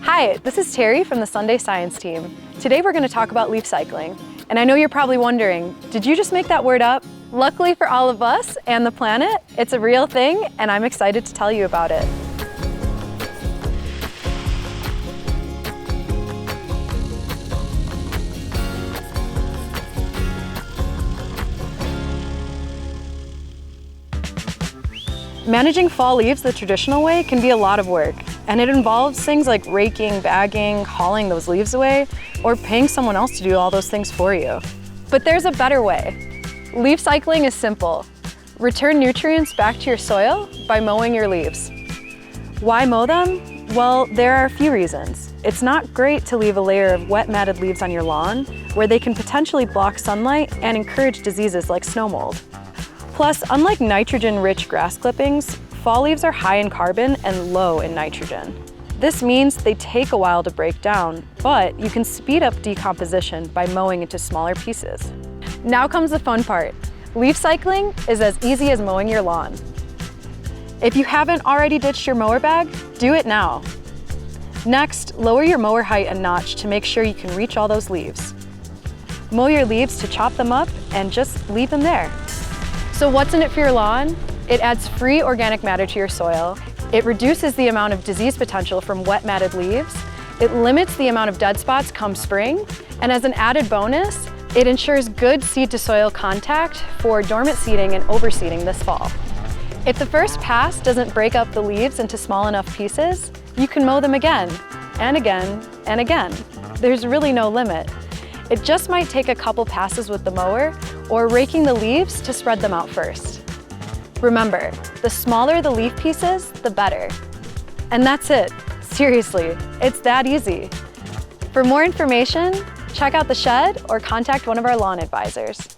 Hi, this is Terry from the Sunday Science team. Today we're going to talk about leaf cycling. And I know you're probably wondering, did you just make that word up? Luckily for all of us and the planet, it's a real thing, and I'm excited to tell you about it. Managing fall leaves the traditional way can be a lot of work, and it involves things like raking, bagging, hauling those leaves away, or paying someone else to do all those things for you. But there's a better way. Leaf cycling is simple. Return nutrients back to your soil by mowing your leaves. Why mow them? Well, there are a few reasons. It's not great to leave a layer of wet matted leaves on your lawn, where they can potentially block sunlight and encourage diseases like snow mold. Plus, unlike nitrogen-rich grass clippings, fall leaves are high in carbon and low in nitrogen. This means they take a while to break down, but you can speed up decomposition by mowing into smaller pieces. Now comes the fun part. Leaf cycling is as easy as mowing your lawn. If you haven't already ditched your mower bag, do it now. Next, lower your mower height a notch to make sure you can reach all those leaves. Mow your leaves to chop them up and just leave them there. So what's in it for your lawn? It adds free organic matter to your soil. It reduces the amount of disease potential from wet matted leaves. It limits the amount of dead spots come spring. And as an added bonus, it ensures good seed to soil contact for dormant seeding and overseeding this fall. If the first pass doesn't break up the leaves into small enough pieces, you can mow them again, and again, and again. There's really no limit. It just might take a couple passes with the mower or raking the leaves to spread them out first. Remember, the smaller the leaf pieces, the better. And that's it. Seriously, it's that easy. For more information, check out the shed or contact one of our lawn advisors.